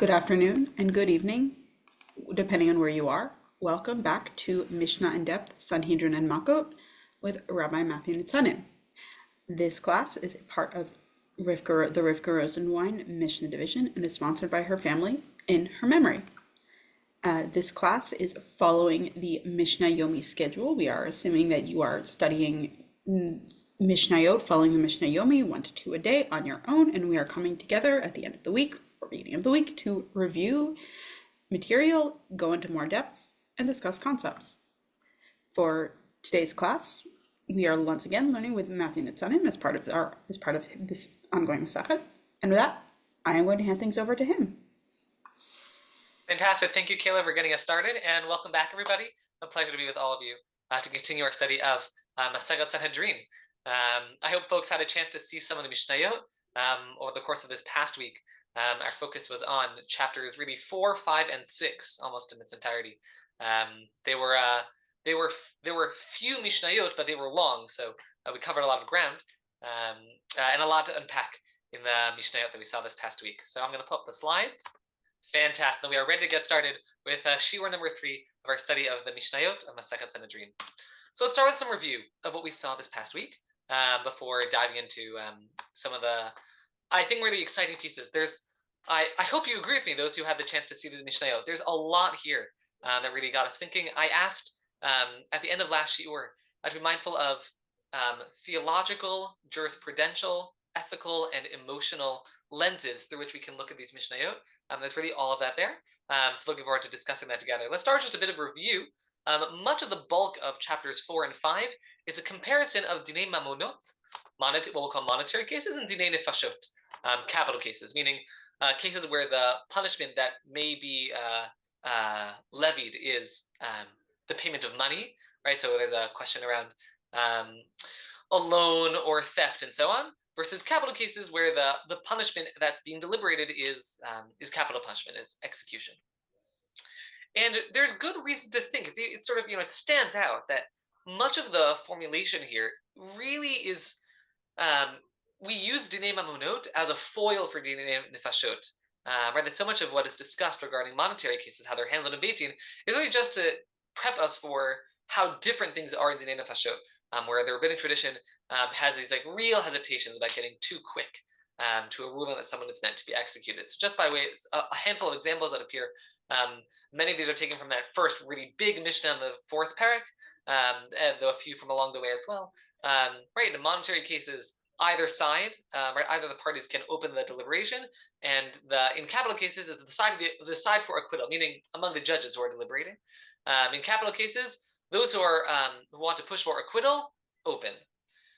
Good afternoon and good evening, depending on where you are. Welcome back to Mishnah in Depth, Sanhedrin and Makkot with Rabbi Matthew Nitzanim. This class is a part of the Rifka Rosenwein Mishnah Division and is sponsored by her family in her memory. This class is following the Mishnah Yomit schedule. We are assuming that you are studying mishnayot, following the Mishnah Yomit, 1 to 2 a day on your own, and we are coming together at the end of the week or beginning of the week to review material, go into more depths, and discuss concepts. For today's class, we are once again learning with Matthew Nitzanim as part of this ongoing Masachet. And with that, I am going to hand things over to him. Fantastic. Thank you, Kayla, for getting us started, and welcome back, everybody. A pleasure to be with all of you to continue our study of Masachet Sanhedrin. I hope folks had a chance to see some of the mishnayot over the course of this past week. Our focus was on chapters really 4, 5, and 6, almost in its entirety. There were few mishnayot, but they were long, so we covered a lot of ground and a lot to unpack in the mishnayot that we saw this past week. So I'm going to pull up the slides. Fantastic. We are ready to get started with shiur number 3 of our study of the mishnayot of Masachet Sanhedrin. So let's start with some review of what we saw this past week before diving into some of the, I think, really exciting pieces. I hope you agree with me, those who had the chance to see the mishnayot. There's a lot here that really got us thinking. I asked at the end of last shiur to be mindful of theological, jurisprudential, ethical, and emotional lenses through which we can look at these mishnayot. There's really all of that there. So looking forward to discussing that together. Let's start with just a bit of review. Much of the bulk of chapters 4 and 5 is a comparison of dinei mamonot, what we'll call monetary cases, and dinei nefashot, capital cases, meaning cases where the punishment that may be levied is the payment of money, right? So there's a question around a loan or theft and so on, versus capital cases where the punishment that's being deliberated is capital punishment, is execution. And there's good reason to think, it's sort of, it stands out that much of the formulation here really is, we use dinei mamonot as a foil for dinei nefashot. Right, that so much of what is discussed regarding monetary cases, how they're handled in Beit Din, is really just to prep us for how different things are in dinei nefashot, where the rabbinic tradition has these real hesitations about getting too quick to a ruling that someone is meant to be executed. So just by way, a handful of examples that appear. Many of these are taken from that first really big Mishnah in the 4th parak, and though a few from along the way as well. Right, in monetary cases, either side, right, either the parties can open the deliberation, and in capital cases, it's the side for acquittal, meaning among the judges who are deliberating. In capital cases, those who want to push for acquittal open.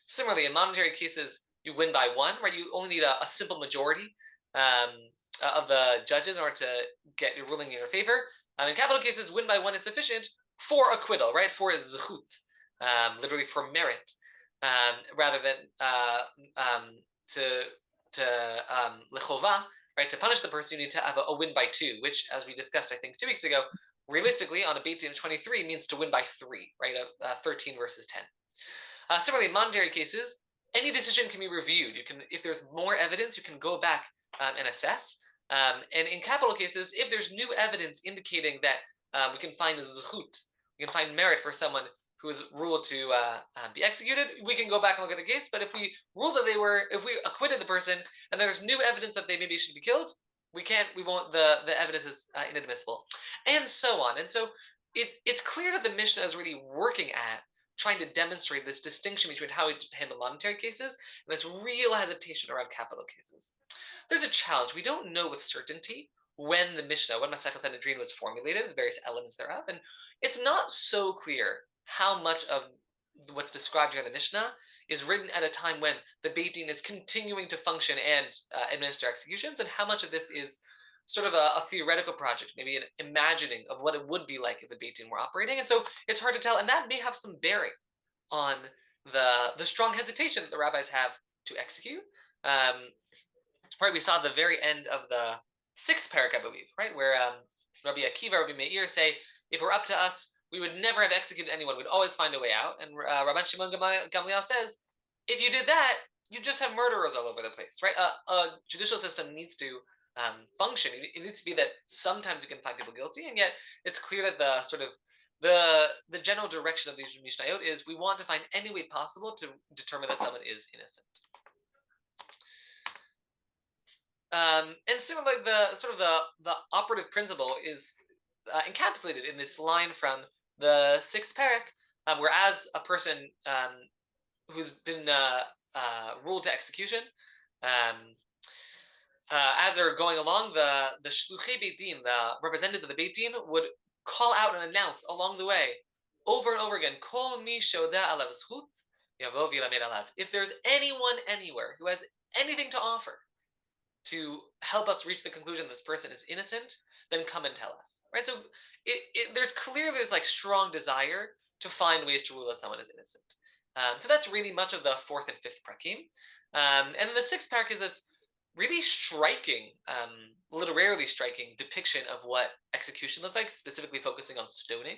Similarly, in monetary cases, you win by 1, right? You only need a simple majority of the judges in order to get your ruling in your favor. In capital cases, win by 1 is sufficient for acquittal, right? For zechut, literally for merit, rather than to lechova, right? To punish the person, you need to have a win by 2, which, as we discussed, I think 2 weeks ago, realistically on a Beit Din of 23 means to win by 3, right? 13 versus 10. Similarly, in monetary cases, any decision can be reviewed. You can, if there's more evidence, you can go back and assess. And in capital cases, if there's new evidence indicating that we can find a zechut, we can find merit for someone who is ruled to be executed, we can go back and look at the case. But if we rule that if we acquitted the person and there's new evidence that they maybe should be killed, we won't, the evidence is inadmissible, and so on. And so it's clear that the Mishnah is really working at trying to demonstrate this distinction between how we handle monetary cases and this real hesitation around capital cases. There's a challenge. We don't know with certainty when Masachet Sanhedrin was formulated, the various elements thereof, and it's not so clear how much of what's described here in the Mishnah is written at a time when the Beit Din is continuing to function and administer executions, and how much of this is sort of a theoretical project, maybe an imagining of what it would be like if the Beit Din were operating. And so it's hard to tell, and that may have some bearing on the strong hesitation that the rabbis have to execute. Right, we saw the very end of the 6th parak, I believe, right, where Rabbi Akiva, Rabbi Meir say, if it were up to us, we would never have executed anyone. We'd always find a way out. And Rabban Shimon Gamliel says, if you did that, you just have murderers all over the place, right? A judicial system needs to function. It needs to be that sometimes you can find people guilty, and yet it's clear that the sort of the general direction of these mishnayot is we want to find any way possible to determine that someone is innocent. And similarly, the sort of the operative principle is encapsulated in this line from the sixth parak, where as a person who's been ruled to execution, as they're going along, the shluchei beit din, the representatives of the beit din, would call out and announce along the way, over and over again, kol mi shoda alav zchut yavo v'yilamed alav. If there's anyone anywhere who has anything to offer to help us reach the conclusion this person is innocent, then come and tell us. Right? So there's clearly this like strong desire to find ways to rule that someone is innocent. So that's really much of the fourth and fifth prakim. And then the sixth parak is this really striking, literarily striking depiction of what execution looked like, specifically focusing on stoning.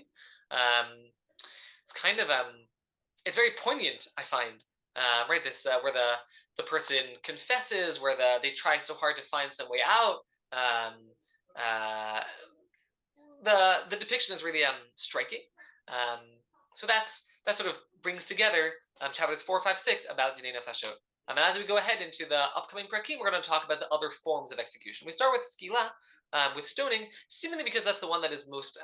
It's kind of it's very poignant, I find. Right, this where the person confesses, where they try so hard to find some way out. The depiction is really striking. So that sort of brings together chapters 4, 5, 6 about Dinei Nefashot. And as we go ahead into the upcoming prakim, we're going to talk about the other forms of execution. We start with skila, with stoning, seemingly because that's the one that is most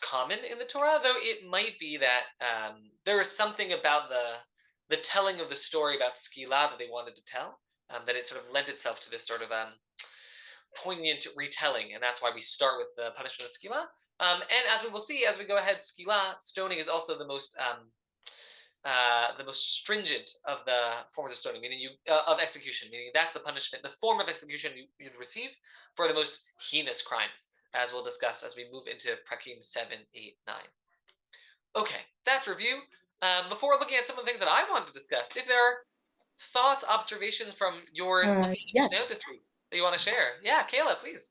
common in the Torah, though it might be that there is something about the telling of the story about skila that they wanted to tell, that it sort of lent itself to this sort of poignant retelling, and that's why we start with the punishment of skila. And as we will see as we go ahead, skila, stoning, is also the most stringent of the forms of stoning, meaning of execution, meaning that's the punishment, the form of execution you receive for the most heinous crimes, as we'll discuss as we move into prakim 7, 8, 9. Okay, that's review. Before looking at some of the things that I want to discuss, if there are thoughts, observations from your Yes. this week that you want to share, yeah, Kayla, please.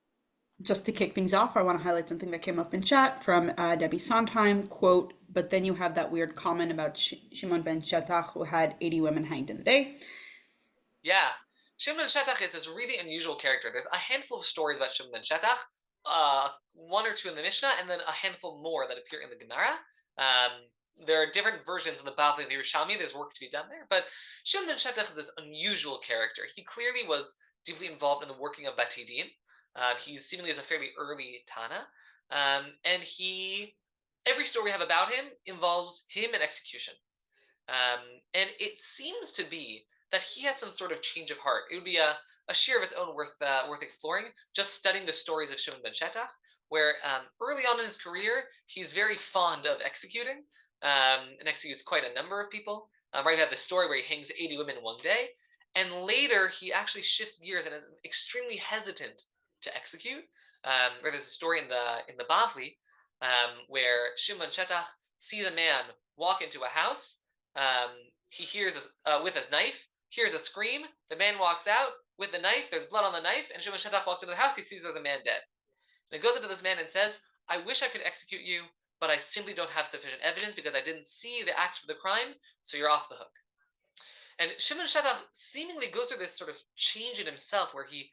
Just to kick things off, I want to highlight something that came up in chat from Debbie Sondheim, quote, but then you have that weird comment about Shimon ben Shetach, who had 80 women hanged in the day. Yeah, Shimon ben Shetach is this really unusual character. There's a handful of stories about Shimon ben Shetach, one or two in the Mishnah, and then a handful more that appear in the Gemara. There are different versions in the Bavli and the Yerushalmi. There's work to be done there, but Shimon ben Shetach is this unusual character. He clearly was deeply involved in the working of Bati Din. He seemingly is a fairly early Tana, and every story we have about him involves him and execution. And it seems to be that he has some sort of change of heart. It would be a shiur of its own worth exploring, just studying the stories of Shimon ben Shetach, where early on in his career, he's very fond of executing, and executes quite a number of people. Right, we have the story where he hangs 80 women in one day, and later he actually shifts gears and is extremely hesitant to execute. Where there's a story in the Bavli where Shimon Shetach sees a man walk into a house. He hears with a knife, hears a scream. The man walks out with the knife. There's blood on the knife, and Shimon Shetach walks into the house. He sees there's a man dead, and he goes into this man and says, "I wish I could execute you, but I simply don't have sufficient evidence because I didn't see the act of the crime. So you're off the hook." And Shimon Shetach seemingly goes through this sort of change in himself, where he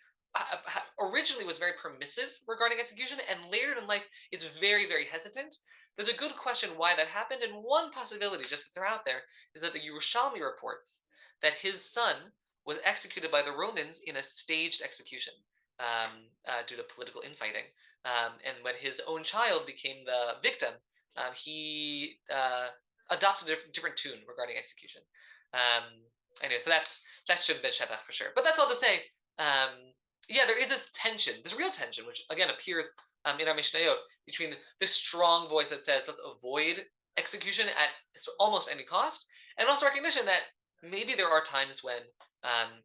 originally was very permissive regarding execution, and later in life is very, very hesitant. There's a good question why that happened, and one possibility, just to throw out there, is that the Yerushalmi reports that his son was executed by the Romans in a staged execution due to political infighting. And when his own child became the victim, he adopted a different tune regarding execution. Anyway, so that's Shimon ben Shetach for sure. But that's all to say, yeah, there is this tension, this real tension, which again appears in our mishnayot, between this strong voice that says let's avoid execution at almost any cost, and also recognition that maybe there are times when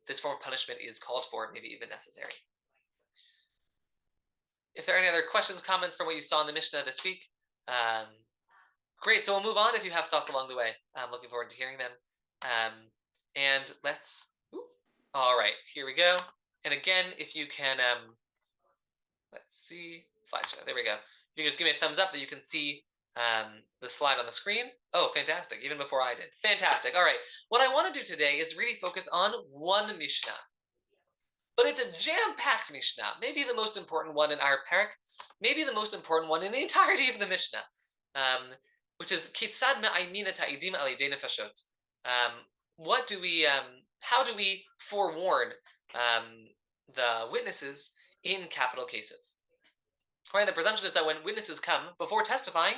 this form of punishment is called for, maybe even necessary. If there are any other questions, comments from what you saw in the Mishnah this week, great. So we'll move on if you have thoughts along the way. I'm looking forward to hearing them. And let's, all right, here we go. And again, if you can, let's see, slideshow, there we go. You can just give me a thumbs up that you can see the slide on the screen. Oh, fantastic, even before I did. Fantastic, all right. What I want to do today is really focus on one Mishnah. but it's a jam-packed Mishnah, maybe the most important one in our parak, maybe the most important one in the entirety of the Mishnah, which is Kitzad me'aymin et ha'idim al yedei nefashot. How do we forewarn the witnesses in capital cases? Right, the presumption is that when witnesses come before testifying,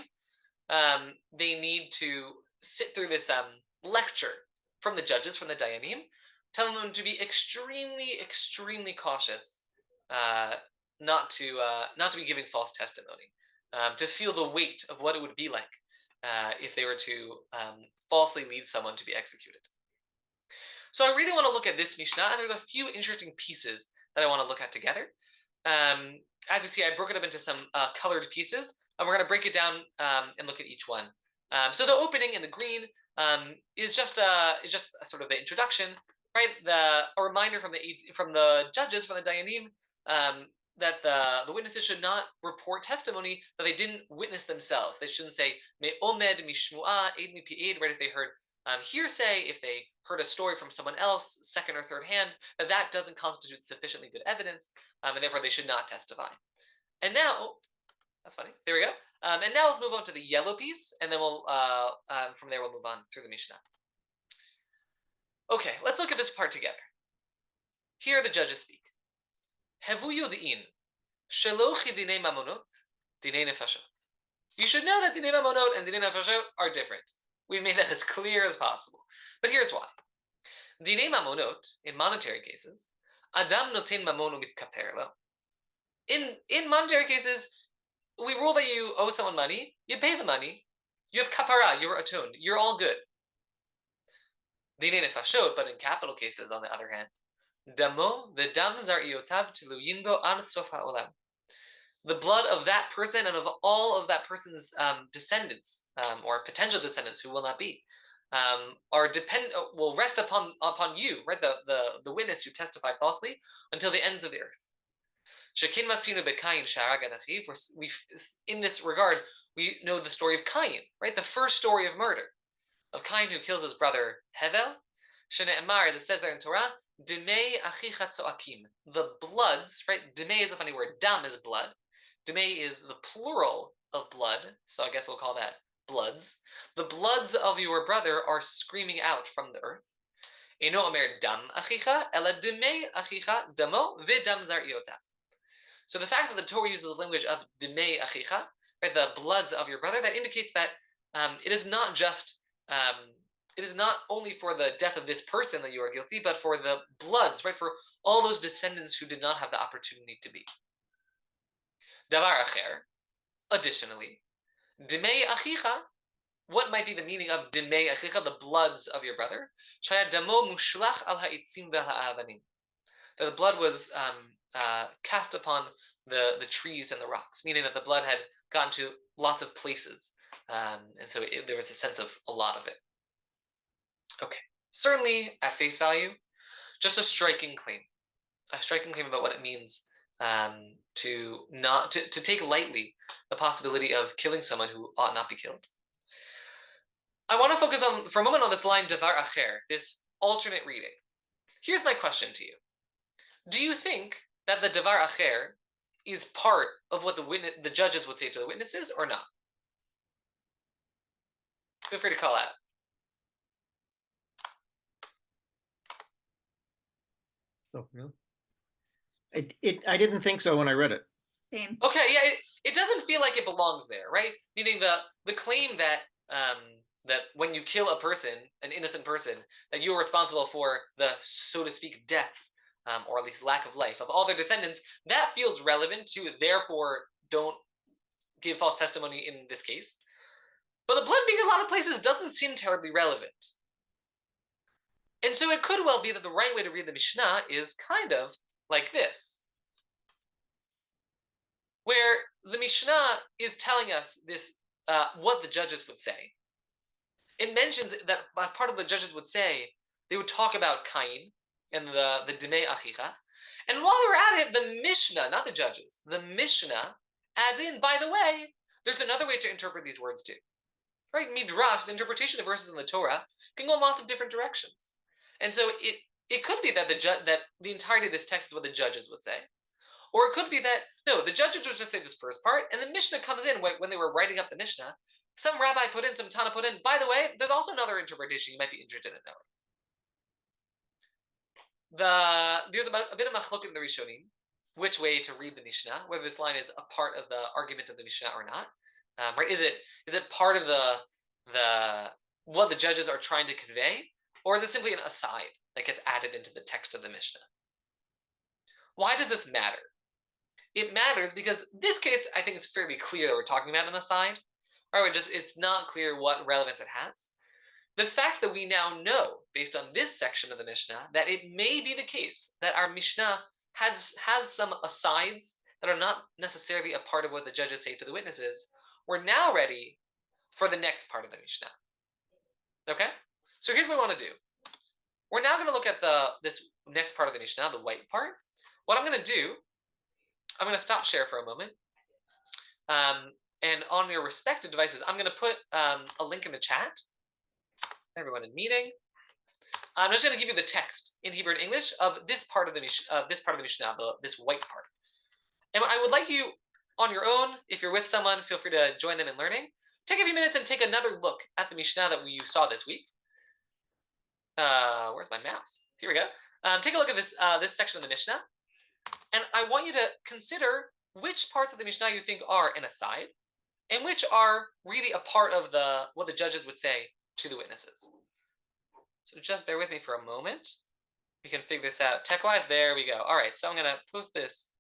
they need to sit through this lecture from the judges, from the dayanim, telling them to be extremely, extremely cautious, not to be giving false testimony, to feel the weight of what it would be like if they were to falsely lead someone to be executed. So I really want to look at this Mishnah, and there's a few interesting pieces that I want to look at together. As you see, I broke it up into some colored pieces, and we're going to break it down and look at each one. So the opening in the green is just sort of the introduction, right? A reminder from the judges, from the dayanim, that the witnesses should not report testimony that they didn't witness themselves. They shouldn't say me omed mishmu'a eid mi pi'ed, right? If they heard hearsay, if they heard a story from someone else, second or third hand, that doesn't constitute sufficiently good evidence, and therefore they should not testify. And now, that's funny. There we go. And now let's move on to the yellow piece, and then we'll from there we'll move on through the Mishnah. Okay, let's look at this part together. Here the judges speak. Hevu yodein shelo chidinei mamonot dinei nefashot. You should know that dinei mamonot and dinei nefashot are different. We've made that as clear as possible. But here's why. Dinei mamonot, in monetary cases, adam noten mamono mitkaper lo. In monetary cases, we rule that you owe someone money, you pay the money, you have kapara, you're atoned, you're all good. Dinei nefashot, but in capital cases, on the other hand, damo v'dam zar'iotav tiluyin bo ad sof ha'olam. The blood of that person and of all of that person's descendants or potential descendants who will not be will rest upon you, right? The witness who testified falsely until the ends of the earth. Shekin matzinu bekayin sharag et achiv. In this regard, we know the story of Cain, right? The first story of murder of Cain who kills his brother Hevel. Shene'emar, as it says there in Torah, Dimei achicha tzoakim. The bloods, right? Dimei is a funny word. Dam is blood. Dimei is the plural of blood, so I guess we'll call that bloods. The bloods of your brother are screaming out from the earth. Eino omer dam achicha, ela dimei achicha damo v'dam zar'iotav. So the fact that the Torah uses the language of dimei achicha, right, the bloods of your brother, that indicates that it is not just it is not only for the death of this person that you are guilty, but for the bloods, right, for all those descendants who did not have the opportunity to be. Davar acher, additionally, dimei achicha, what might be the meaning of dimei achicha, the bloods of your brother? Shaya damo mushlach al ha'itzim v'ha'avanim. That the blood was cast upon the trees and the rocks, meaning that the blood had gotten to lots of places, and so there was a sense of a lot of it. Okay, certainly at face value, just a striking claim about what it means to take lightly the possibility of killing someone who ought not be killed. I want to focus for a moment on this line davar acher, this alternate reading. Here's my question to you: do you think that the davar acher is part of what the judges would say to the witnesses, or not? Feel free to call out. Oh, no. I didn't think so when I read it. Same. Okay, yeah, it doesn't feel like it belongs there, right? Meaning the claim that that when you kill a person, an innocent person, that you are responsible for the, so to speak, death, or at least lack of life of all their descendants, that feels relevant to, therefore, don't give false testimony in this case. But the blood being in a lot of places doesn't seem terribly relevant. And so it could well be that the right way to read the Mishnah is kind of like this, where the Mishnah is telling us this, what the judges would say. It mentions that as part of the judges would say, they would talk about Cain and the Dimei Achicha. And while we're at it, the Mishnah, not the judges, the Mishnah adds in, by the way, there's another way to interpret these words too. Right? Midrash, the interpretation of verses in the Torah, can go in lots of different directions. And so it could be that the entirety of this text is what the judges would say. Or it could be that, no, the judges would just say this first part, and the Mishnah comes in when they were writing up the Mishnah. Some rabbi put in, some Tana put in. By the way, there's also another interpretation you might be interested in knowing. There's about a bit of machloket in the Rishonim, which way to read the Mishnah, whether this line is a part of the argument of the Mishnah or not. Right? Is it part of the what the judges are trying to convey, or is it simply an aside that gets added into the text of the Mishnah? Why does this matter? It matters because this case, I think it's fairly clear that we're talking about an aside. Or it's not clear what relevance it has. The fact that we now know, based on this section of the Mishnah, that it may be the case that our Mishnah has some asides that are not necessarily a part of what the judges say to the witnesses, we're now ready for the next part of the Mishnah. Okay? So here's what we want to do. We're now going to look at this next part of the Mishnah, the white part. What I'm going to do, I'm going to stop share for a moment. And on your respective devices, I'm going to put a link in the chat. Everyone in meeting. I'm just going to give you the text in Hebrew and English of this part of the Mishnah, this white part. And I would like you, on your own, if you're with someone, feel free to join them in learning. Take a few minutes and take another look at the Mishnah that you saw this week. Where's my mouse? Here we go. Take a look at this section of the Mishnah. And I want you to consider which parts of the Mishnah you think are an aside, and which are really a part of what the judges would say to the witnesses. So just bear with me for a moment. We can figure this out tech-wise. There we go. All right, so I'm going to post this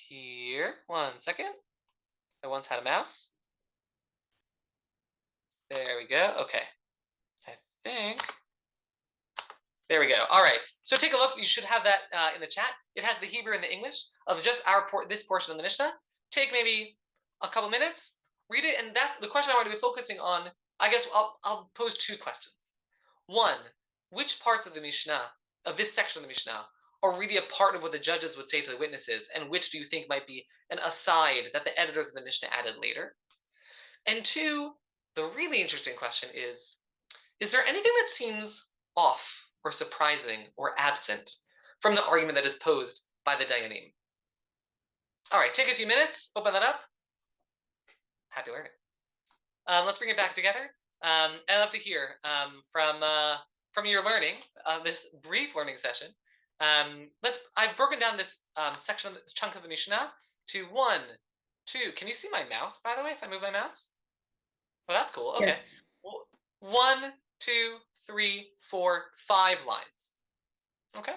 here. 1 second. I once had a mouse. There we go. Okay. I think. There we go. All right. So take a look. You should have that in the chat. It has the Hebrew and the English of just this portion of the Mishnah. Take maybe a couple minutes, read it, and that's the question I want to be focusing on. I guess I'll pose two questions. One, which parts of the Mishnah, of this section of the Mishnah, are really a part of what the judges would say to the witnesses, and which do you think might be an aside that the editors of the Mishnah added later? And two, the really interesting question is there anything that seems off or surprising or absent from the argument that is posed by the Dayanim? All right, take a few minutes, open that up. Happy learning. Let's bring it back together. And I'd love to hear from your learning, this brief learning session. I've broken down this chunk of the Mishnah to 1, 2. Can you see my mouse, by the way, if I move my mouse? Oh, that's cool. Okay. Yes. 1, 2, 3, 4, 5 lines. Okay.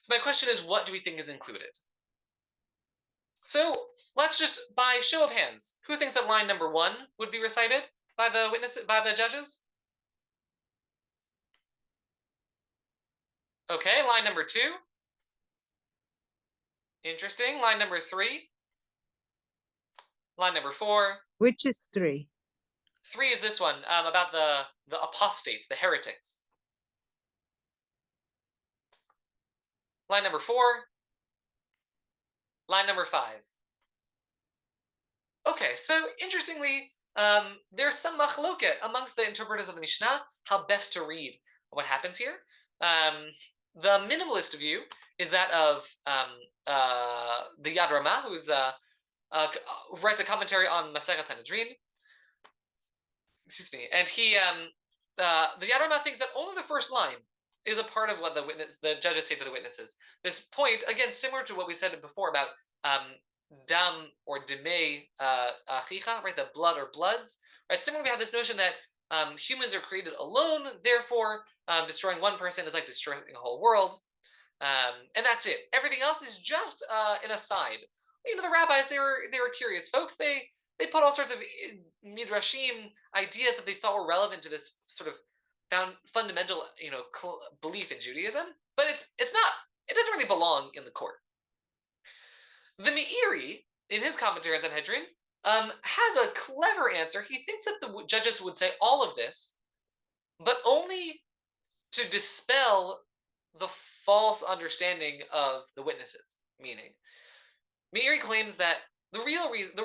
My question is, what do we think is included? So let's just, by show of hands, who thinks that line number 1 would be recited by the judges? Okay, line number 2. Interesting. Line number 3. Line number 4. Which is 3? 3 is this one, about the apostates, the heretics. Line number 4. Line number 5. Okay, so interestingly, there's some machloket amongst the interpreters of the Mishnah how best to read what happens here. The minimalist view is that of the Yad Ramah, who's writes a commentary on Masechet Sanhedrin. Excuse me, and he the Yad Ramah thinks that only the first line is a part of what the judges say to the witnesses. This point, again, similar to what we said before about dam or demei achicha, right? The blood or bloods, right? Similarly, we have this notion that humans are created alone, therefore destroying one person is like destroying a whole world, and that's it. Everything else is just an aside. You know, the rabbis, they were curious folks. They put all sorts of midrashim ideas that they thought were relevant to this sort of fundamental, belief in Judaism, but it's not. It doesn't really belong in the court. The Meiri, in his commentary on Sanhedrin, has a clever answer. He thinks that the judges would say all of this, but only to dispel the false understanding of the witnesses. Meaning, Meiri claims that the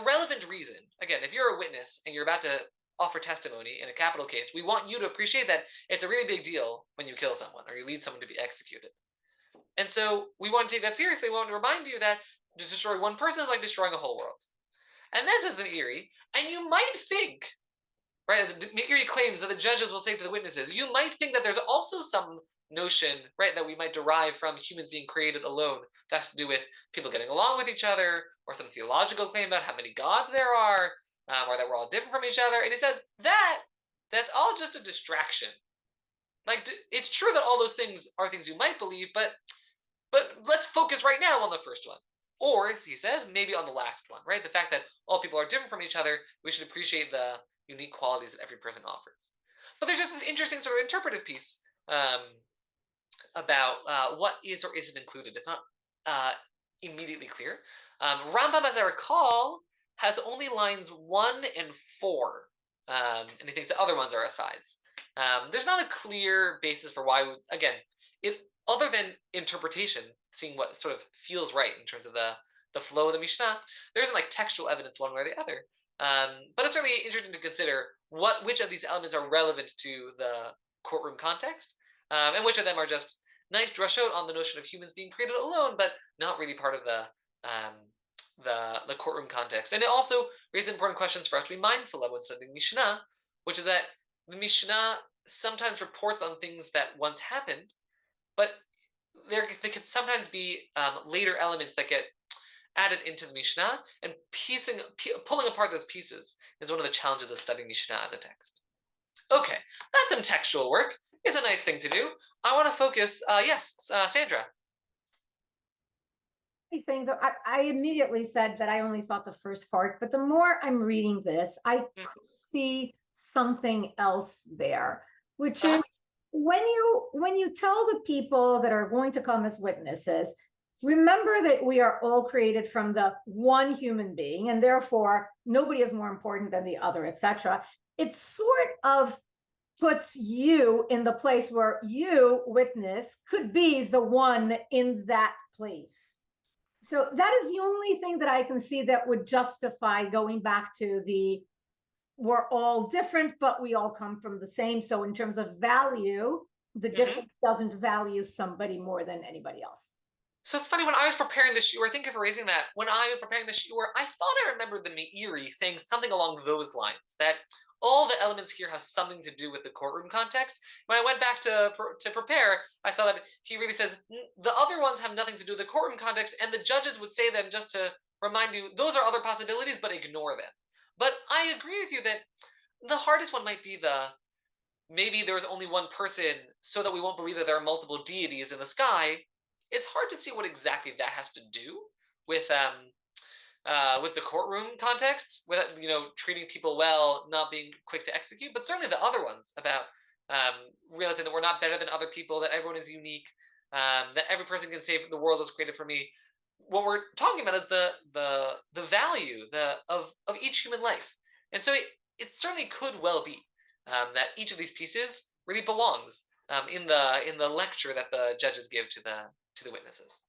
relevant reason, again, if you're a witness and you're about to offer testimony in a capital case, we want you to appreciate that it's a really big deal when you kill someone or you lead someone to be executed. And so we want to take that seriously. We want to remind you that to destroy one person is like destroying a whole world. And then says the Meiri, and you might think, right, as Meiri claims that the judges will say to the witnesses, you might think that there's also some notion, right, that we might derive from humans being created alone. That has to do with people getting along with each other, or some theological claim about how many gods there are, or that we're all different from each other. And he says that's all just a distraction. Like, it's true that all those things are things you might believe, but let's focus right now on the first one. Or, as he says, maybe on the last one, right? The fact that all people are different from each other, we should appreciate the unique qualities that every person offers. But there's just this interesting sort of interpretive piece about what is or isn't included. It's not immediately clear. Rambam, as I recall, has only lines 1 and 4, and he thinks the other ones are asides. There's not a clear basis for why, again, other than interpretation, seeing what sort of feels right in terms of the flow of the Mishnah, there isn't like textual evidence one way or the other. But it's certainly interesting to consider which of these elements are relevant to the courtroom context, and which of them are just nice drashot on the notion of humans being created alone, but not really part of the courtroom context. And it also raises important questions for us to be mindful of when studying Mishnah, which is that the Mishnah sometimes reports on things that once happened, but there could sometimes be later elements that get added into the Mishnah, and pulling apart those pieces is one of the challenges of studying Mishnah as a text. Okay, that's some textual work. It's a nice thing to do. I want to focus, yes, Sandra. Thing that I immediately said that I only thought the first part, but the more I'm reading this, I see something else there, which is when you tell the people that are going to come as witnesses, remember that we are all created from the one human being, and therefore nobody is more important than the other, etc. It sort of puts you in the place where you, witness, could be the one in that place. So that is the only thing that I can see that would justify going back to the we're all different, but we all come from the same. So in terms of value, the difference doesn't value somebody more than anybody else. So it's funny, when I was preparing the shiur, thank you for raising that. When I was preparing the shiur, I thought I remembered the Meiri saying something along those lines, that all the elements here have something to do with the courtroom context. When I went back to prepare, I saw that he really says the other ones have nothing to do with the courtroom context, and the judges would say them just to remind you, those are other possibilities, but ignore them. But I agree with you that the hardest one might be maybe there was only one person so that we won't believe that there are multiple deities in the sky. It's hard to see what exactly that has to do with the courtroom context, with treating people well, not being quick to execute. But certainly the other ones about realizing that we're not better than other people, that everyone is unique, that every person can say the world was created for me. What we're talking about is the value of each human life, and so it certainly could well be that each of these pieces really belongs in the lecture that the judges give to the witnesses.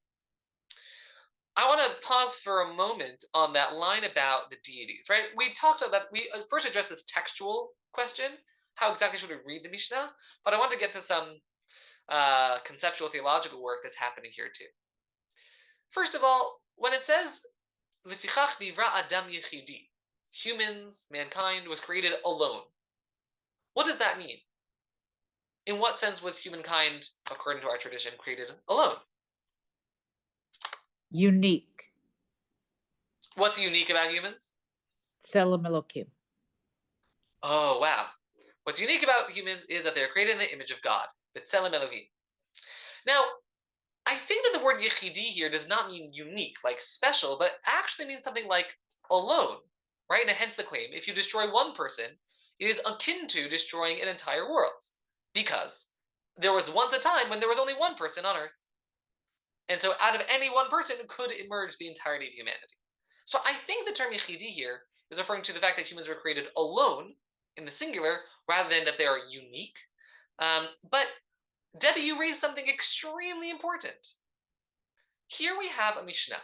I want to pause for a moment on that line about the deities, right? We talked about that. We first addressed this textual question: how exactly should we read the Mishnah? But I want to get to some conceptual theological work that's happening here too. First of all, when it says "Lefichach nivra adam yechidi," humans, mankind was created alone. What does that mean? In what sense was humankind, according to our tradition, created alone? Unique. What's unique about humans? Tselem Elokim. Oh, wow. What's unique about humans is that they're created in the image of God. B'tselem Elohim. Now, I think that the word yechidi here does not mean unique, like special, but actually means something like alone, right? And hence the claim, if you destroy one person, it is akin to destroying an entire world, because there was once a time when there was only one person on earth. And so out of any one person could emerge the entirety of humanity. So I think the term yechidi here is referring to the fact that humans were created alone, in the singular, rather than that they are unique. But Debbie, you raised something extremely important. Here we have a Mishnah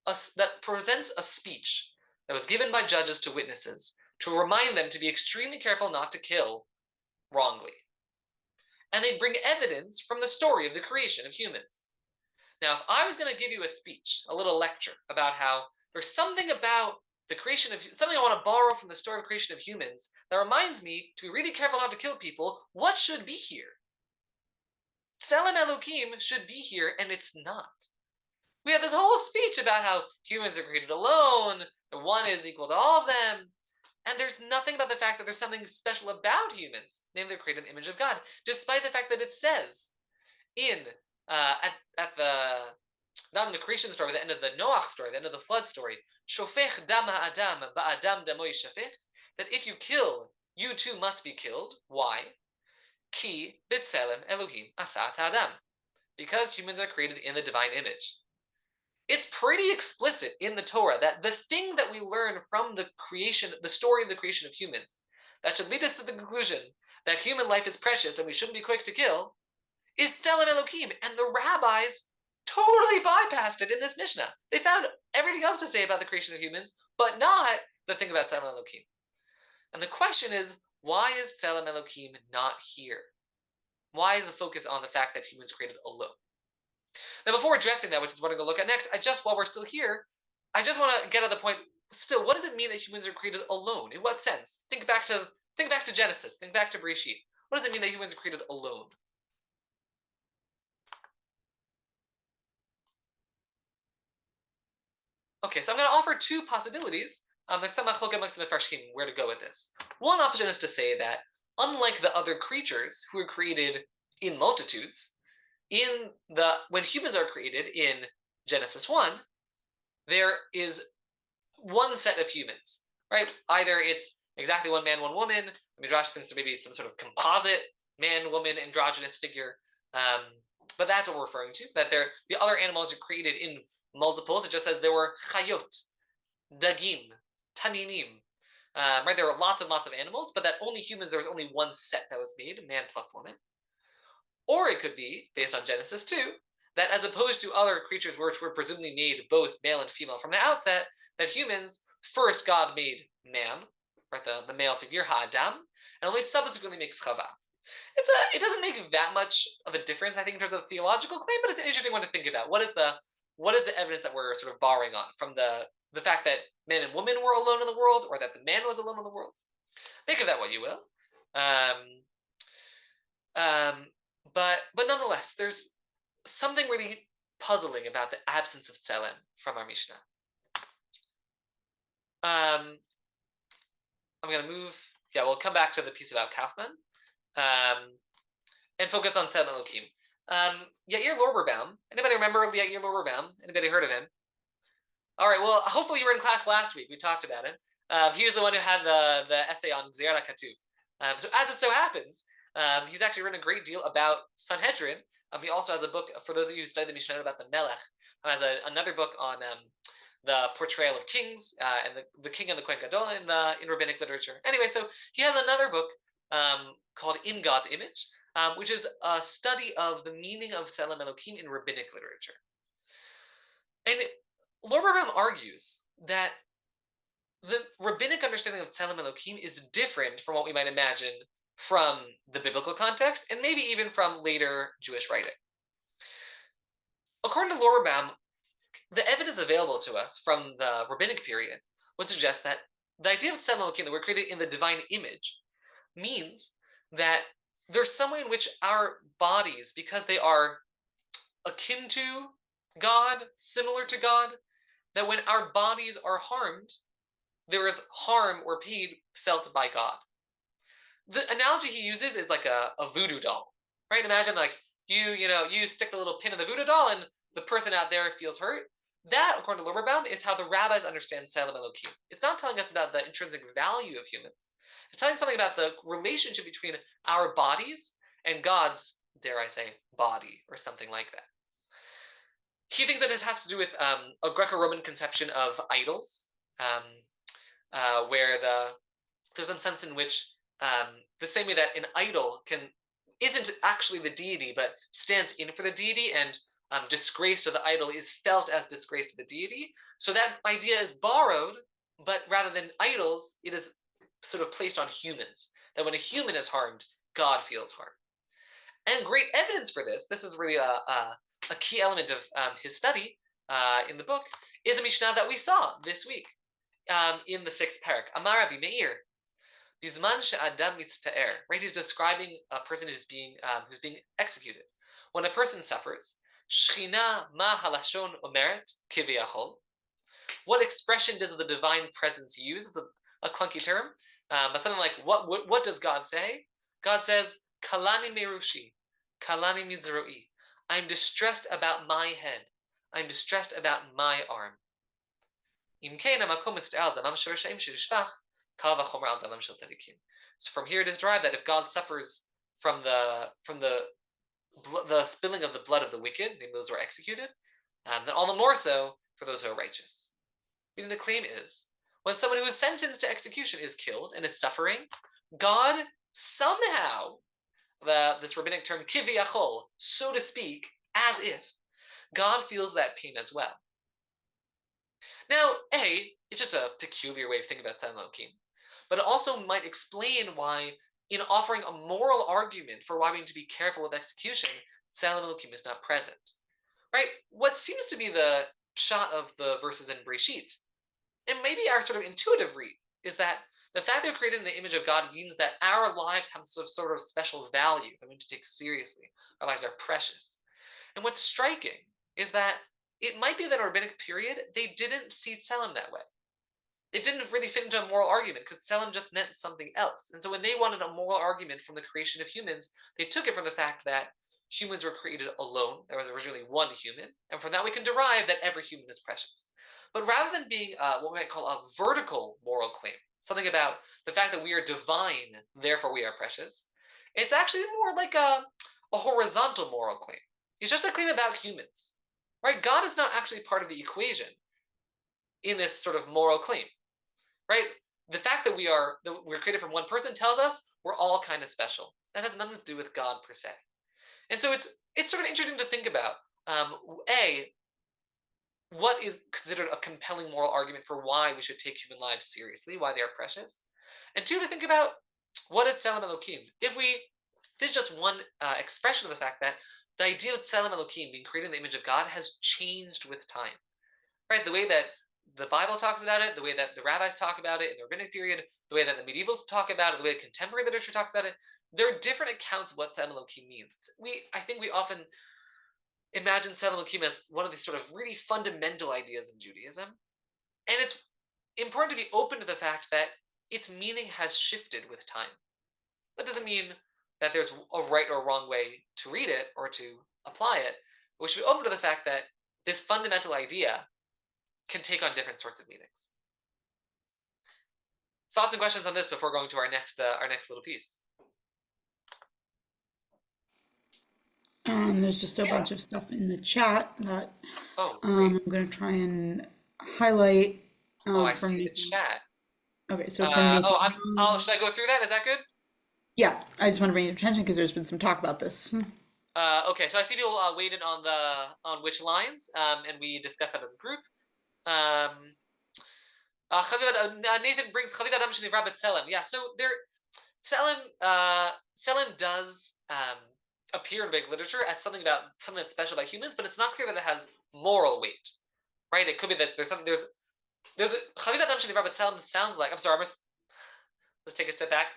that presents a speech that was given by judges to witnesses to remind them to be extremely careful not to kill wrongly. And they bring evidence from the story of the creation of humans. Now, if I was going to give you a speech, a little lecture about how there's something about the creation of something I want to borrow from the story of creation of humans that reminds me to be really careful not to kill people, what should be here? Tselem Elokim should be here, and it's not. We have this whole speech about how humans are created alone, the one is equal to all of them, and there's nothing about the fact that there's something special about humans, namely they're created in the image of God, despite the fact that it says in at the not in the creation story, but the end of the Noach story, the end of the flood story, Shofech dam ha'adam ba'adam damo yishafech, that if you kill, you too must be killed. Why? Ki b'tselem Elohim asat ha'adam, because humans are created in the divine image. It's pretty explicit in the Torah that the thing that we learn from the creation, the story of the creation of humans, that should lead us to the conclusion that human life is precious and we shouldn't be quick to kill, is Tselem Elohim. And the rabbis totally bypassed it in this Mishnah. They found everything else to say about the creation of humans, but not the thing about Tselem Elohim. And the question is, why is Tselem Elohim not here? Why is the focus on the fact that humans are created alone? Now, before addressing that, which is what I'm going to look at next, while we're still here, I just want to get at the point. Still, what does it mean that humans are created alone? In what sense? Think back to Genesis. Think back to Breshit. What does it mean that humans are created alone? Okay, so I'm going to offer two possibilities. There's some machlok amongst the Mefarshim where to go with this. One option is to say that, unlike the other creatures who are created in multitudes, when humans are created in Genesis 1, there is one set of humans, right? Either it's exactly one man, one woman. The Midrash thinks there may be some sort of composite man, woman, androgynous figure. But that's what we're referring to, that the other animals are created in multiples. It just says there were chayot, dagim, taninim. Right? There were lots and lots of animals, but that only humans, there was only one set that was made, man plus woman. Or it could be, based on Genesis 2, that as opposed to other creatures which were presumably made both male and female from the outset, that humans, first God made man, right, the male figure, ha'adam, and only subsequently makes chava. It doesn't make that much of a difference, I think, in terms of theological claim, but it's an interesting one to think about. What is the evidence that we're sort of borrowing on from the fact that men and women were alone in the world, or that the man was alone in the world? Think of that what you will. But nonetheless, there's something really puzzling about the absence of tselem from our Mishnah. I'm going to move. Yeah, we'll come back to the piece about Kaufman and focus on Tselem Elokim. Yair Lorberbaum. Anybody remember Yair Lorberbaum? Anybody heard of him? All right. Well, hopefully you were in class last week. We talked about it. He was the one who had the essay on Ziyara Katuv. So as it so happens, he's actually written a great deal about Sanhedrin. He also has a book, for those of you who study the Mishnah, about the Melech. Has another book on the portrayal of kings and the king and the Kohen Gadol in rabbinic literature. Anyway, so he has another book called In God's Image, which is a study of the meaning of Tselem Elokim in rabbinic literature. And Lorberbaum argues that the rabbinic understanding of Tselem Elokim is different from what we might imagine from the biblical context, and maybe even from later Jewish writing. According to Lorberbaum, the evidence available to us from the rabbinic period would suggest that the idea of Tselem Elokim, that we're created in the divine image, means that there's some way in which our bodies, because they are akin to God, similar to God, that when our bodies are harmed, there is harm or pain felt by God. The analogy he uses is like a voodoo doll, right? Imagine like you stick the little pin in the voodoo doll and the person out there feels hurt. That, according to Lorberbaum, is how the rabbis understand Tselem Elokim. It's not telling us about the intrinsic value of humans. It's telling us something about the relationship between our bodies and God's, dare I say, body, or something like that. He thinks that this has to do with a Greco-Roman conception of idols, where there's a sense in which the same way that an idol isn't actually the deity, but stands in for the deity, and disgrace to the idol is felt as disgrace to the deity. So that idea is borrowed, but rather than idols, it is sort of placed on humans, that when a human is harmed, God feels harm. And great evidence for this, this is really a key element of his study in the book, is a Mishnah that we saw this week in the 6th parak. Amar Rabbi Meir, Bizman she'adam mitzta'er, right? He's describing a person who's being executed. When a person suffers, Shechina ma halashon omeret kiviyachol. What expression does the divine presence use? It's a clunky term, but something like what does God say? God says, Kalani merushi, kalani mizroi. I'm distressed about my head. I'm distressed about my arm. So from here it is derived that if God suffers from the spilling of the blood of the wicked, meaning those who are executed, then all the more so for those who are righteous. Meaning the claim is, when someone who is sentenced to execution is killed and is suffering, God somehow, this rabbinic term kiviyachol, so to speak, as if, God feels that pain as well. Now, it's just a peculiar way of thinking about Tzelem Elokim, but it also might explain why, in offering a moral argument for why we need to be careful with execution, Tzelem Elokim is not present. Right? What seems to be the shot of the verses in Breshit, and maybe our sort of intuitive read, is that the fact that we're created in the image of God means that our lives have some sort of special value that we need to take seriously. Our lives are precious. And what's striking is that it might be that in a rabbinic period, they didn't see Tzelem that way. It didn't really fit into a moral argument because Tzelem just meant something else. And so when they wanted a moral argument from the creation of humans, they took it from the fact that humans were created alone. There was originally one human. And from that we can derive that every human is precious. But rather than being what we might call a vertical moral claim, something about the fact that we are divine, therefore we are precious, it's actually more like a horizontal moral claim. It's just a claim about humans. Right? God is not actually part of the equation in this sort of moral claim. Right? The fact that we're created from one person tells us we're all kind of special. That has nothing to do with God per se. And so it's sort of interesting to think about, what is considered a compelling moral argument for why we should take human lives seriously, why they are precious, and 2, to think about what is Tzelem Elokim. This is just one expression of the fact that the idea of Tzelem Elokim, being created in the image of God, has changed with time. Right? The way that the Bible talks about it, the way that the rabbis talk about it in the rabbinic period, the way that the medievals talk about it, the way that contemporary literature talks about it, there are different accounts of what Tzelem Elokim means. I think we often imagine Tzelem Elokim as one of these sort of really fundamental ideas in Judaism. And it's important to be open to the fact that its meaning has shifted with time. That doesn't mean that there's a right or wrong way to read it or to apply it, but we should be open to the fact that this fundamental idea can take on different sorts of meanings. Thoughts and questions on this before going to our next little piece? There's just a bunch of stuff in the chat that Oh, I'm going to try and highlight I from see the Nathan. chat. Okay, so from Nathan. Should I go through that? Is that good? Yeah, I just want to bring your attention because there's been some talk about this. Okay, so I see people weighed in on which lines, and we discussed that as a group. Nathan brings Chaviv Adam Shenivra B'Tzelem. Yeah, so Tzelem does appear in big literature as something that's special about humans, but it's not clear that it has moral weight, right? It could be that there's a Chaviv Adam Shenivra B'Tzelem sounds like. I'm sorry, let's take a step back.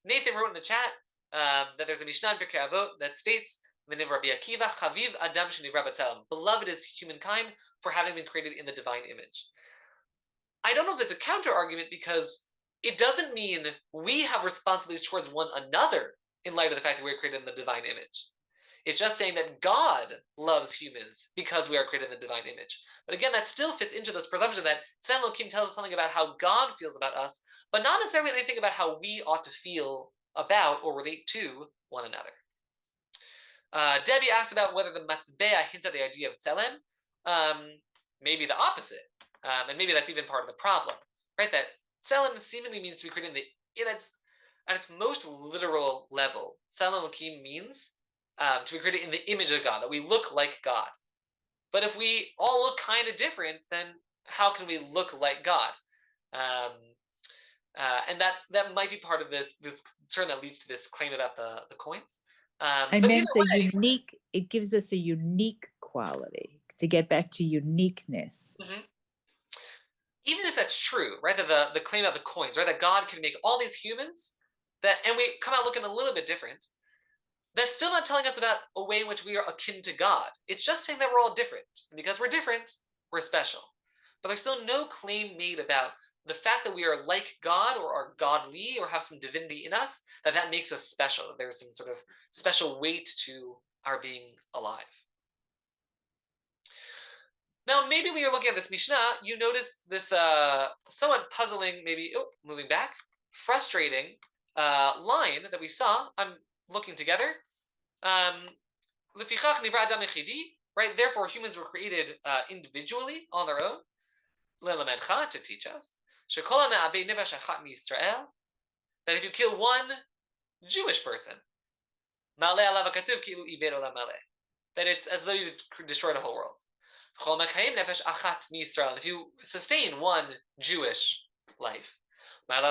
Nathan wrote in the chat that there's a Mishnah in Pirkei Avot that states, Rabbi Akiva, Chaviv Adam Shenivra B'Tzelem. Beloved is humankind for having been created in the divine image. I don't know if it's a counter argument because it doesn't mean we have responsibilities towards one another in light of the fact that we are created in the divine image. It's just saying that God loves humans because we are created in the divine image. But again, that still fits into this presumption that Tzelem Elokim tells us something about how God feels about us, but not necessarily anything about how we ought to feel about or relate to one another. Debbie asked about whether the Matzbeah hints at the idea of Tzelem. Maybe the opposite. And maybe that's even part of the problem, right? That Tzelem seemingly means to be created at its most literal level. Tzelem Elokim means to be created in the image of God, that we look like God. But if we all look kind of different, then how can we look like God? And that might be part of this concern that leads to this claim about the coins. I But meant either a way, unique, it gives us a unique quality to get back to uniqueness. even if that's true, right, that the claim about the coins, right, that God can make all these humans and we come out looking a little bit different, that's still not telling us about a way in which we are akin to God. It's just saying that we're all different. And because we're different, we're special. But there's still no claim made about the fact that we are like God or are godly or have some divinity in us, that makes us special, that there's some sort of special weight to our being alive. Now, maybe when you're looking at this Mishnah, you notice this somewhat puzzling, maybe, moving back, frustrating line that we saw. I'm looking together. Right? Therefore, humans were created individually on their own. To teach us. That if you kill one Jewish person, that it's as though you destroyed a whole world. If you sustain one Jewish life, it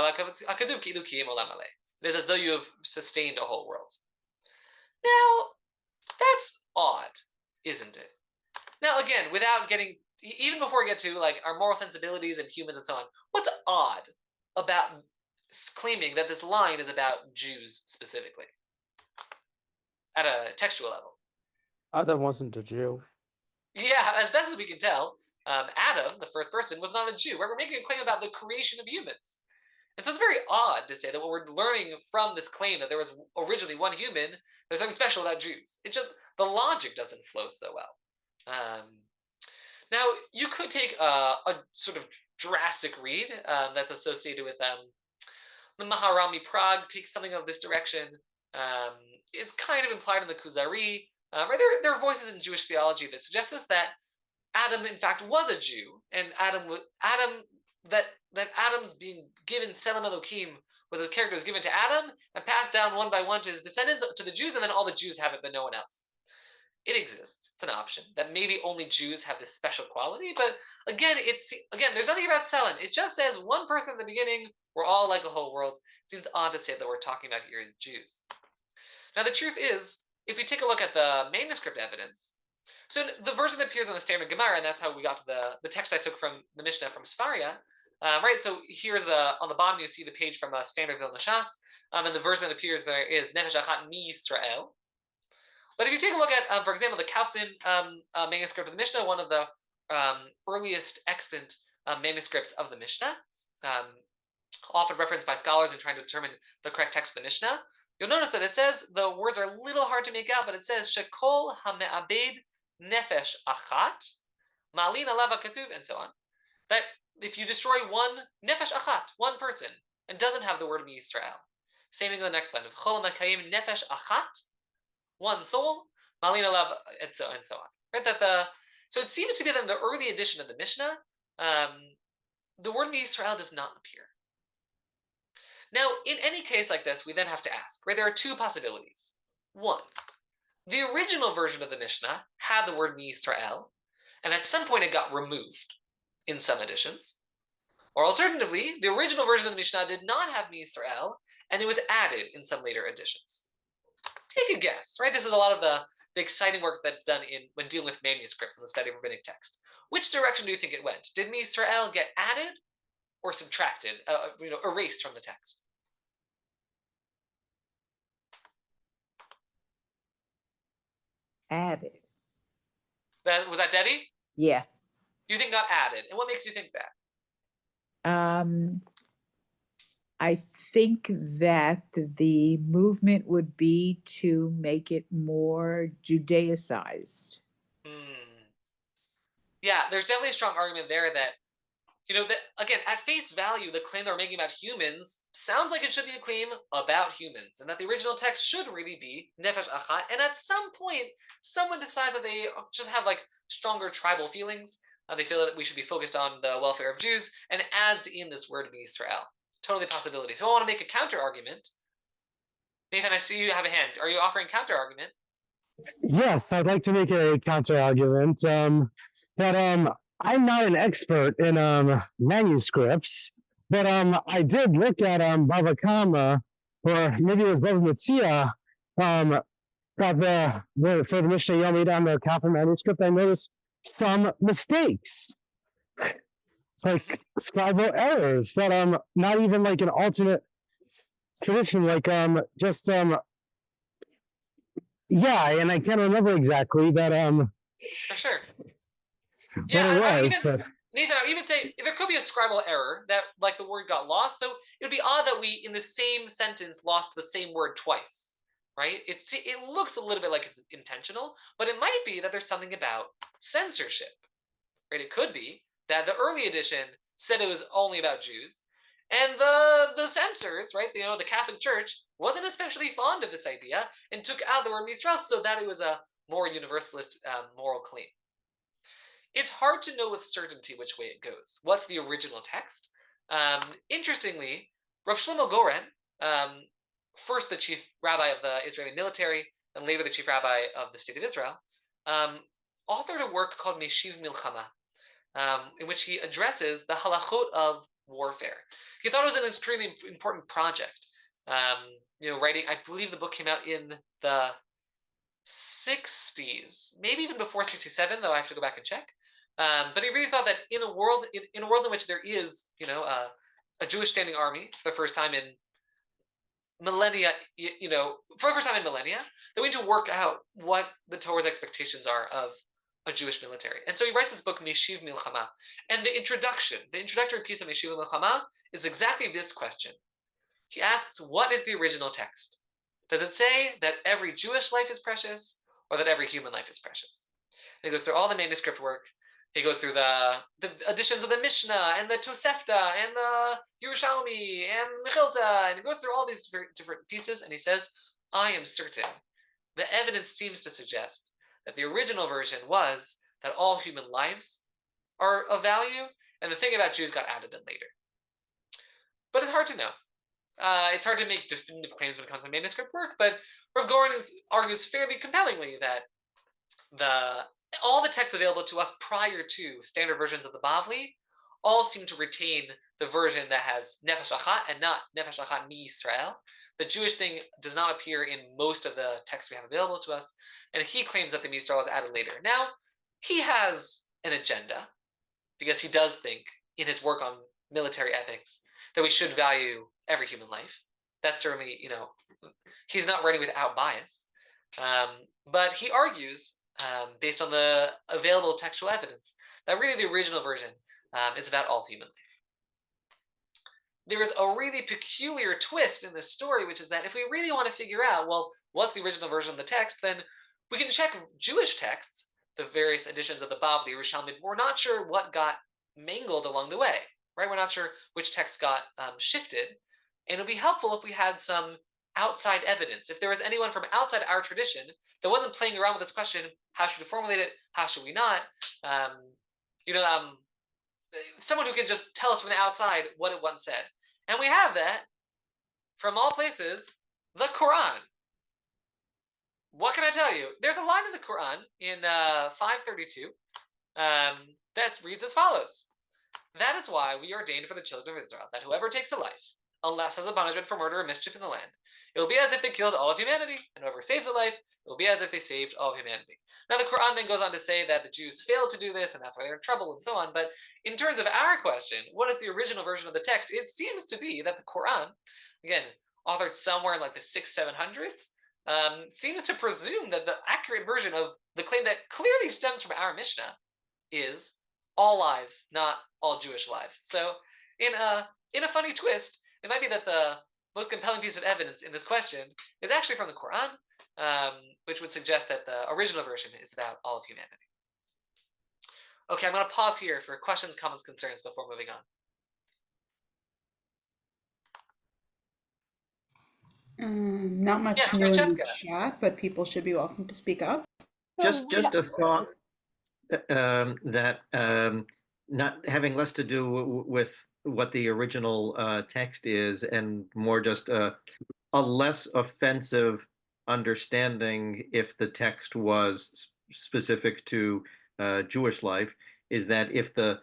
is as though you have sustained a whole world. Now, that's odd, isn't it? Now, again, without getting, even before we get to like our moral sensibilities and humans and so on, what's odd about claiming that this line is about Jews specifically at a textual level? Adam wasn't a Jew. Yeah, as best as we can tell, Adam, the first person, was not a Jew. Right? We're making a claim about the creation of humans. And so it's very odd to say that what we're learning from this claim that there was originally one human, there's something special about Jews. It just, the logic doesn't flow so well. Now, you could take a sort of drastic read that's associated with the Maharami Prague takes something of this direction. It's kind of implied in the Kuzari. Right? There are voices in Jewish theology that suggest us that Adam, in fact, was a Jew, and that Adam's being given Tselem Elokim was his character was given to Adam and passed down one by one to his descendants, to the Jews, and then all the Jews have it, but no one else. It exists. It's an option that maybe only Jews have this special quality, but again, there's nothing about Tselem. It just says one person at the beginning. We're all like a whole world. It seems odd to say that we're talking about here as Jews. Now, the truth is, if we take a look at the manuscript evidence, so the version that appears on the standard Gemara, and that's how we got to the text I took from the Mishnah from Sfaria, right? So here's on the bottom, you see the page from standard Vilna Shas, and the version that appears there is Nefesh Achat Mi Yisrael. But if you take a look at, for example, the Kaufman manuscript of the Mishnah, one of the earliest extant manuscripts of the Mishnah, often referenced by scholars in trying to determine the correct text of the Mishnah, you'll notice that it says, the words are a little hard to make out, but it says, Shekol HaMe'abed Nefesh Achat, Malin Alav HaKatuv, and so on. That if you destroy one Nefesh Achat, one person, and doesn't have the word Yisrael. Same thing in the next line, of Chol HaMekayim Nefesh Achat, one soul, Malin Alav, and so on. Right? So it seems to be that in the early edition of the Mishnah, the word Yisrael does not appear. Now, in any case like this, we then have to ask, right? There are two possibilities. One, the original version of the Mishnah had the word Yisrael, and at some point it got removed in some editions. Or alternatively, the original version of the Mishnah did not have Yisrael, and it was added in some later editions. Take a guess, right? This is a lot of the exciting work that's done when dealing with manuscripts and the study of rabbinic text. Which direction do you think it went? Did Yisrael get added or subtracted, erased from the text? Added. Was that Debbie? Yeah. You think got added. And what makes you think that? I think that the movement wowould be to make it more Judaicized. Yeah, there's definitely a strong argument there that, that again, at face value, the claim that we're making about humans sounds like it should be a claim about humans, and that the original text should really be Nefesh Achat. And at some point, someone decides that they just have like stronger tribal feelings. They feel that we should be focused on the welfare of Jews, and adds in this word Yisrael. Totally a possibility. So I want to make a counter argument. Nathan, I see you have a hand. Are you offering counter argument? Yes, I'd like to make a counter argument. But I'm not an expert in manuscripts. But I did look at Bava Kama, or maybe it was Bava Metzia, got for the Mishnah Yomit on the Kappa manuscript. I noticed some mistakes, like scribal errors that not even like an alternate tradition, like just yeah, and I can't remember exactly that For sure. what Yeah, it I was. even But Nathan, I would even say there could be a scribal error that like the word got lost, though it would be odd that we in the same sentence lost the same word twice, right? It looks a little bit like it's intentional, but it might be that there's something about censorship, right? It could be that the early edition said it was only about Jews, and the censors, right? The Catholic Church wasn't especially fond of this idea and took out the word Yisrael so that it was a more universalist moral claim. It's hard to know with certainty which way it goes. What's the original text? Interestingly, Rav Shlomo Goren, first the chief rabbi of the Israeli military, and later the chief rabbi of the state of Israel, authored a work called Meshiv Milchama, in which he addresses the halachot of warfare. He thought it was an extremely important project. Writing, I believe the book came out in the 60s, maybe even before 67, though I have to go back and check. But he really thought that in a world in which there is, a Jewish standing army for the first time in millennia, that we need to work out what the Torah's expectations are of a Jewish military. And so he writes this book, Meshiv Milchama. And the introductory piece of Meshiv Milchama is exactly this question. He asks, what is the original text? Does it say that every Jewish life is precious or that every human life is precious? And he goes through all the manuscript work. He goes through the editions of the Mishnah and the Tosefta and the Yerushalmi and Mechilta, and he goes through all these different pieces, and he says, I am certain the evidence seems to suggest that the original version was that all human lives are of value, and the thing about Jews got added in later. But it's hard to know. It's hard to make definitive claims when it comes to manuscript work, but Rav Goren argues fairly compellingly that all the texts available to us prior to standard versions of the Bavli all seem to retain the version that has Nefesh Achat and not Nefesh Achat Mi Yisrael. The Jewish thing does not appear in most of the texts we have available to us, and he claims that the Mi Yisrael was added later. Now, he has an agenda, because he does think, in his work on military ethics, that we should value every human life. That's certainly, he's not writing without bias. But he argues, based on the available textual evidence, that really the original version is about all human life. There is a really peculiar twist in this story, which is that if we really want to figure out, well, what's the original version of the text, then we can check Jewish texts, the various editions of the Bavli, Yerushalmi. We're not sure what got mangled along the way, right? We're not sure which text got shifted. And it would be helpful if we had some outside evidence. If there was anyone from outside our tradition that wasn't playing around with this question, how should we formulate it? How should we not? Someone who can just tell us from the outside what it once said. And we have that from all places, the Quran. What can I tell you? There's a line in the Quran in 532 that reads as follows. That is why we ordained for the children of Israel that whoever takes a life, unless as a punishment for murder or mischief in the land, it will be as if they killed all of humanity, and whoever saves a life, it will be as if they saved all of humanity. Now, the Quran then goes on to say that the Jews failed to do this, and that's why they're in trouble, and so on. But in terms of our question, what is the original version of the text? It seems to be that the Quran, again, authored somewhere in like the 600s, 700s, seems to presume that the accurate version of the claim that clearly stems from our Mishnah is all lives, not all Jewish lives. So, in a funny twist, it might be that the most compelling piece of evidence in this question is actually from the Quran, which would suggest that the original version is about all of humanity. Okay, I'm going to pause here for questions, comments, concerns before moving on. Not much Yes, new in the Francesca. chat, but people should be welcome to speak up. Just a thought that not having less to do with what the original text is and more just a less offensive understanding if the text was specific to Jewish life, is that if the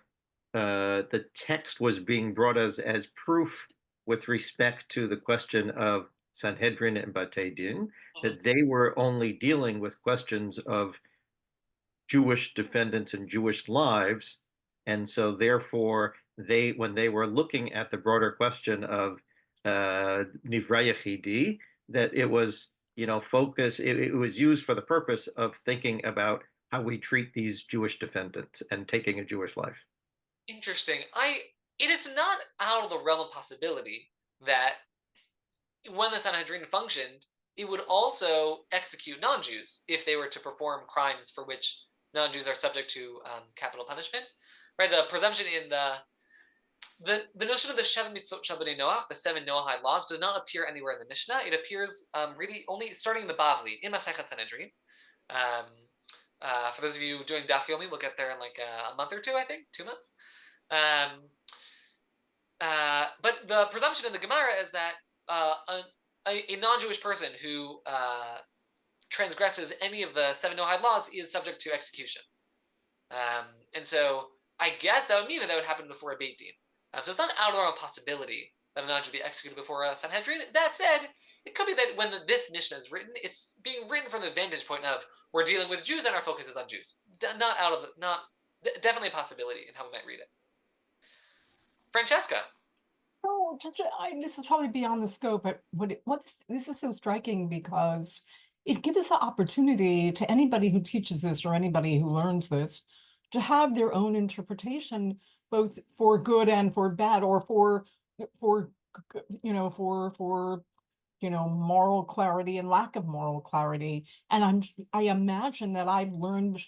the text was being brought as proof with respect to the question of Sanhedrin and Batei Din, that they were only dealing with questions of Jewish defendants and Jewish lives, and so therefore when they were looking at the broader question of Nivrei Yechidi, that it was it was used for the purpose of thinking about how we treat these Jewish defendants and taking a Jewish life. Interesting. It is not out of the realm of possibility that when the Sanhedrin functioned, it would also execute non-Jews if they were to perform crimes for which non-Jews are subject to capital punishment. Right? The presumption in the notion of the Sheva Mitzvot Shel Bnei Noach, the 7 Noahide laws, does not appear anywhere in the Mishnah. It appears really only starting in the Bavli, in Masechet Sanhedrin. For those of you doing Daf Yomi, we'll get there in like a month or two, I think, 2 months. But the presumption in the Gemara is that a non-Jewish person who transgresses any of the 7 Noahide laws is subject to execution. And so I guess that would mean that would happen before a Beit Din. So it's not out of the realm of possibility that a non-Jew be executed before a Sanhedrin. That said, it could be that when this Mishnah is written, it's being written from the vantage point of we're dealing with Jews and our focus is on Jews. Definitely a possibility in how we might read it. Francesca. Oh, this is probably beyond the scope, but this is so striking because it gives us the opportunity to anybody who teaches this or anybody who learns this to have their own interpretation, both for good and for bad, or for moral clarity and lack of moral clarity. And I imagine that I've learned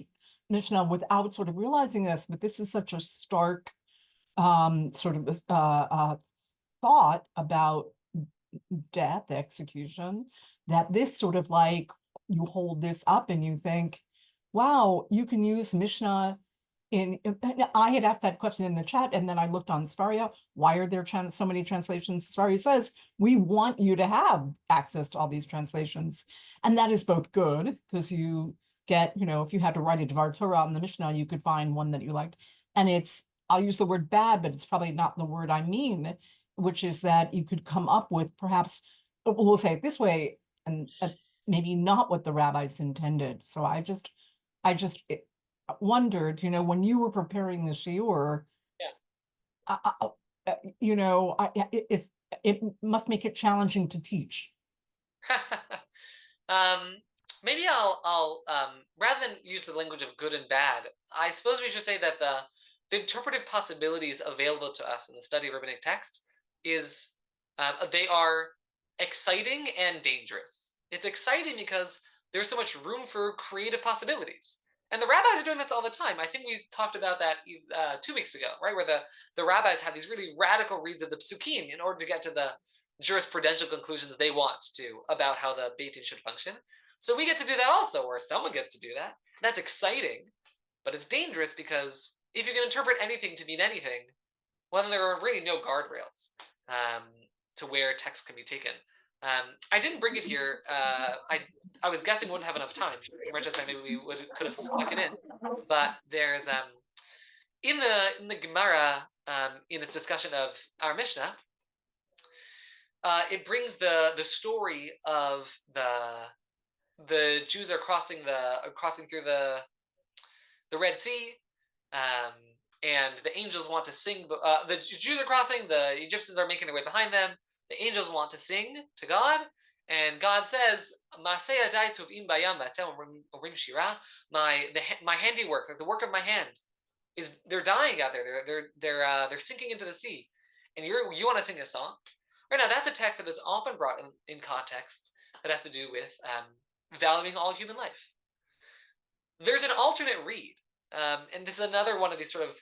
Mishnah without sort of realizing this, but this is such a stark thought about death, execution, that this sort of like, you hold this up and you think, wow, you can use Mishnah I had asked that question in the chat, and then I looked on Svaria. Why are there so many translations? Svaria says, we want you to have access to all these translations. And that is both good, because you get, if you had to write a Dvar Torah on the Mishnah, you could find one that you liked. And I'll use the word bad, but it's probably not the word I mean, which is that you could come up with perhaps, we'll say it this way, and maybe not what the rabbis intended. So I just wondered, when you were preparing the shiur, it must make it challenging to teach. Maybe I'll rather than use the language of good and bad, I suppose we should say that the interpretive possibilities available to us in the study of rabbinic text is they are exciting and dangerous. It's exciting because there's so much room for creative possibilities. And the rabbis are doing this all the time. I think we talked about that 2 weeks ago, right? Where the rabbis have these really radical reads of the psukim in order to get to the jurisprudential conclusions they want to about how the Beit Din should function. So we get to do that also, or someone gets to do that. That's exciting, but it's dangerous because if you can interpret anything to mean anything, well, then there are really no guardrails to where text can be taken. I didn't bring it here. I was guessing we wouldn't have enough time. In retrospect, maybe we could have stuck it in. But there's in the Gemara, in its discussion of our Mishnah, it brings the story of the Jews are crossing through the Red Sea, and the angels want to sing. The Jews are crossing. The Egyptians are making their way behind them. The angels want to sing to God, and God says, "My handiwork, like the work of my hand, they're dying out there. They're sinking into the sea, and you want to sing a song." Right now, that's a text that is often brought in context that has to do with valuing all human life. There's an alternate read, and this is another one of these sort of,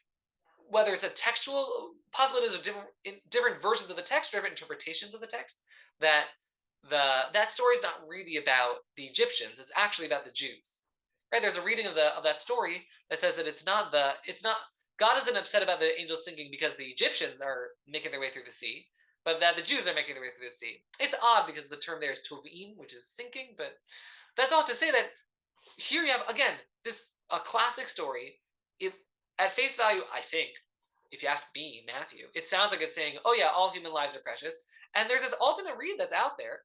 whether it's a textual possibilities of different versions of the text, different interpretations of the text, that story is not really about the Egyptians. It's actually about the Jews. Right? There's a reading of that story that says that it's not God isn't upset about the angels sinking because the Egyptians are making their way through the sea, but that the Jews are making their way through the sea. It's odd because the term there is tovim, which is sinking, but that's all to say that here you have, again, a classic story. At face value, I think, if you ask me, Matthew, it sounds like it's saying, oh yeah, all human lives are precious. And there's this alternate read that's out there,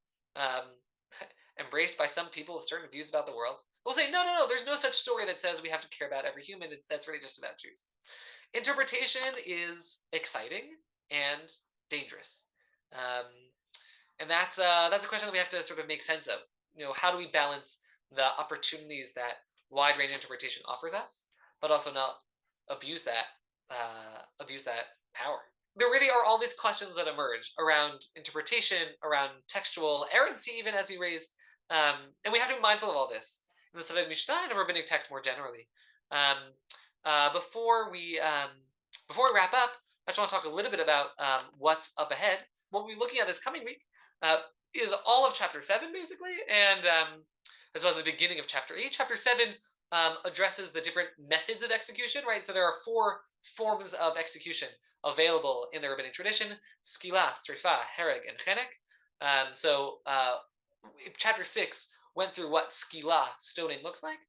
embraced by some people with certain views about the world. We'll say, no, there's no such story that says we have to care about every human. That's really just about Jews. Interpretation is exciting and dangerous. And that's a question that we have to sort of make sense of. How do we balance the opportunities that wide-range interpretation offers us, but also not abuse that power? There really are all these questions that emerge around interpretation, around textual errancy, even as you raised, and we have to be mindful of all this in the study of Mishnah and rabbinic text more generally. Before we wrap up, I just want to talk a little bit about what's up ahead. What we'll be looking at this coming week is all of chapter 7, basically, and as well as the beginning of chapter 8. Chapter 7 addresses the different methods of execution, right? So there are 4 forms of execution available in the rabbinic tradition: skila, srifa, hereg, and chenek. So chapter 6 went through what skila, stoning, looks like,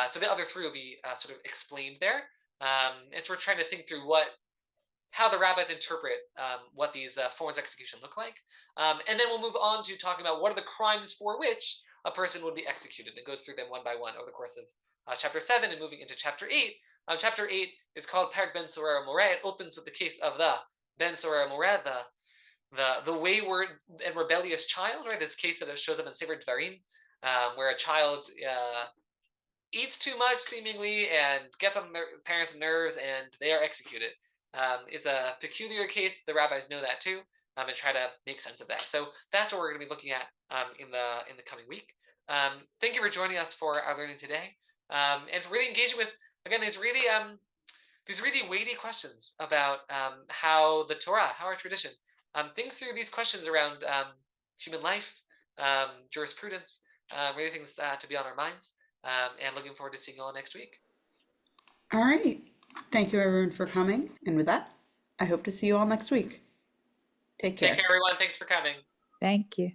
so the other 3 will be sort of explained there. And so we're trying to think through how the rabbis interpret what these forms of execution look like. And then we'll move on to talking about what are the crimes for which a person would be executed. It goes through them one by one over the course of chapter 7 and moving into chapter 8. Chapter 8 is called Perek Ben Sorer Moreh. It opens with the case of the Ben Sorer Moreh, the wayward and rebellious child, right? This case that shows up in Sefer Dvarim, where a child eats too much, seemingly, and gets on their parents' nerves, and they are executed. It's a peculiar case. The rabbis know that too, and try to make sense of that. So that's what we're going to be looking at in the coming week. Thank you for joining us for our learning today, and for really engaging with, again, these really weighty questions about how the Torah, how our tradition thinks through these questions around human life, jurisprudence, really things to be on our minds. And looking forward to seeing you all next week. All right. Thank you, everyone, for coming. And with that, I hope to see you all next week. Take care. Take care, everyone. Thanks for coming. Thank you.